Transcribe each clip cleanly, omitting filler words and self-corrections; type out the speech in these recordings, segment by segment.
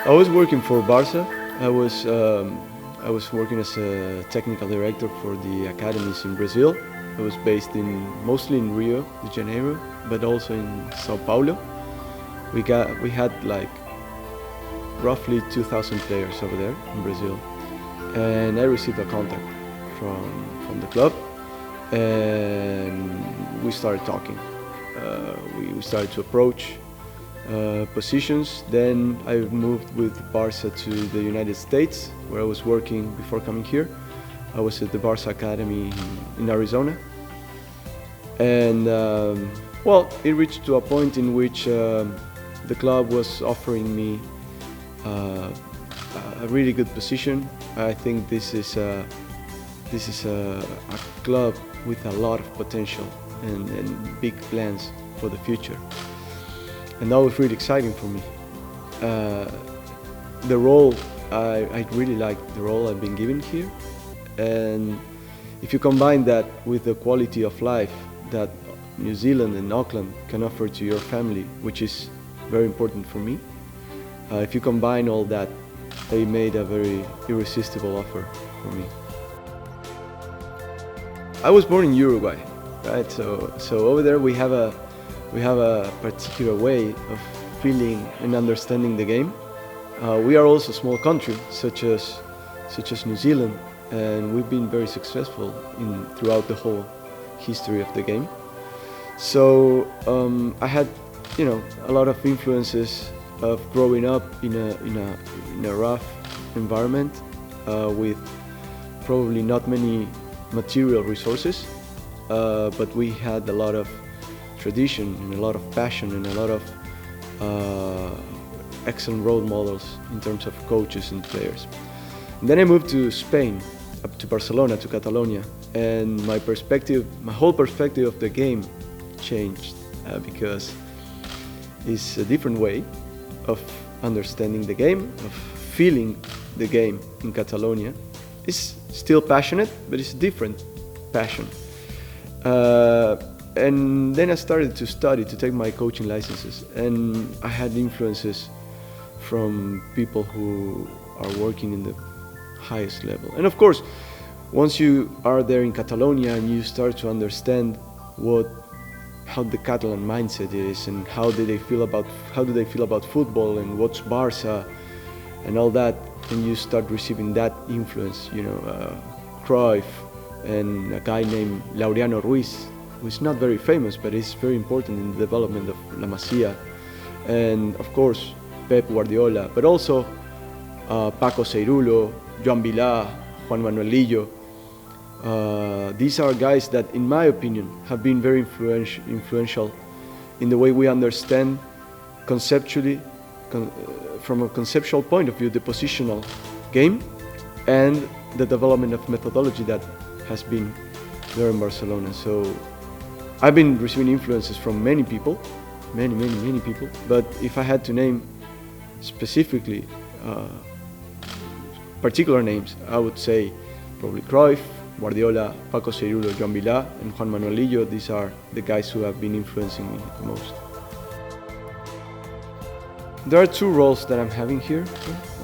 I was working for Barca. I was working as a technical director for the academies in Brazil. I was based mostly in Rio de Janeiro, but also in Sao Paulo. We had like roughly 2,000 players over there in Brazil, and I received a contact from the club, and we started talking. We started to approach positions. Then I moved with Barca to the United States, where I was working before coming here. I was at the Barca Academy in Arizona, and well, it reached to a point in which the club was offering me a really good position. I think this is a club with a lot of potential and big plans for the future. And that was really exciting for me. The role, I really like the role I've been given here. And if you combine that with the quality of life that New Zealand and Auckland can offer to your family, which is very important for me, if you combine all that, they made a very irresistible offer for me. I was born in Uruguay, right? So over there we have a particular way of feeling and understanding the game. We are also a small country, such as New Zealand, and we've been very successful throughout the whole history of the game. So I had, a lot of influences of growing up in a rough environment with probably not many material resources, but we had a lot of tradition and a lot of passion and a lot of excellent role models in terms of coaches and players. And then I moved to Spain, up to Barcelona, to Catalonia, and my whole perspective of the game changed because it's a different way of understanding the game, of feeling the game in Catalonia. It's still passionate, but it's a different passion. And then I started to study, to take my coaching licenses, and I had influences from people who are working in the highest level. And of course, once you are there in Catalonia and you start to understand how the Catalan mindset is and how do they feel about football and what's Barca and all that, and you start receiving that influence, Cruyff and a guy named Laureano Ruiz, who is not very famous, but is very important in the development of La Masia, and of course Pep Guardiola, but also Paco Ceirulo, Joan Vilá, Juan Manuel Lillo. These are guys that, in my opinion, have been very influential in the way we understand conceptually, from a conceptual point of view, the positional game and the development of methodology that has been there in Barcelona. So I've been receiving influences from many people, many people, but if I had to name specifically particular names, I would say probably Cruyff, Guardiola, Paco Ceirulo, Joan Vilá, and Juan Manuel Lillo. These are the guys who have been influencing me the most. There are two roles that I'm having here.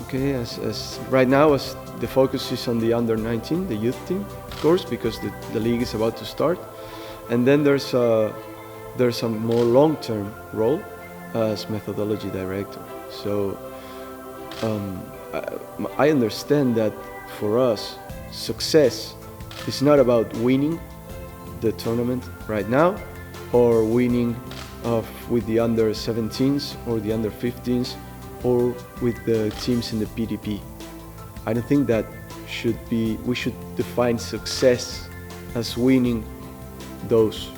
Okay, as right now, as the focus is on the under-19, the youth team, of course, because the league is about to start, and then there's a more long-term role as methodology director. So I understand that for us, success is not about winning the tournament right now or winning with the under-17s or the under-15s or with the teams in the PDP. I don't think that we should define success as winning those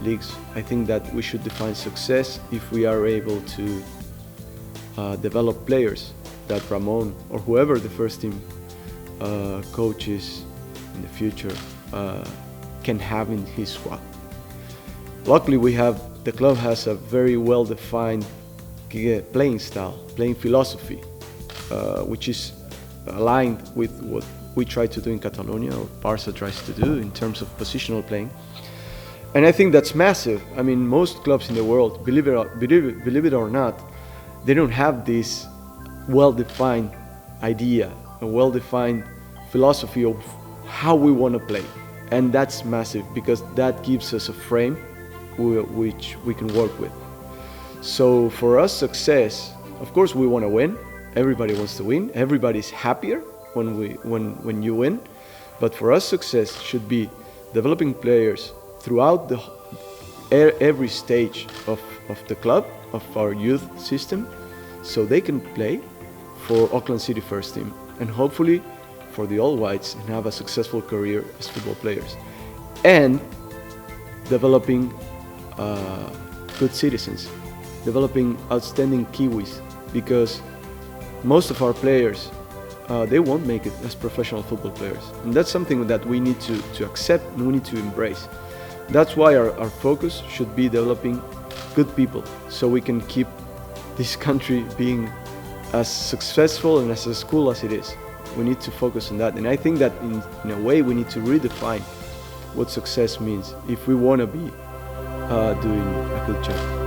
leagues. I think that we should define success if we are able to develop players that Ramon or whoever the first team coach is in the future can have in his squad. Luckily, the club has a very well-defined playing style, playing philosophy, which is aligned with what we try to do in Catalonia, or Barca tries to do in terms of positional playing. And I think that's massive. I mean, most clubs in the world, believe it or not, they don't have this well-defined idea, a well-defined philosophy of how we want to play. And that's massive because that gives us a frame which we can work with. So for us, success, of course we want to win. Everybody wants to win. Everybody's happier when you win. But for us, success should be developing players throughout every stage of the club, of our youth system, so they can play for Auckland City first team and hopefully for the All Whites and have a successful career as football players. And developing good citizens, developing outstanding Kiwis, because most of our players, they won't make it as professional football players. And that's something that we need to accept and we need to embrace. That's why our focus should be developing good people, so we can keep this country being as successful and as a school as it is. We need to focus on that. And I think that in a way we need to redefine what success means if we want to be doing a good job.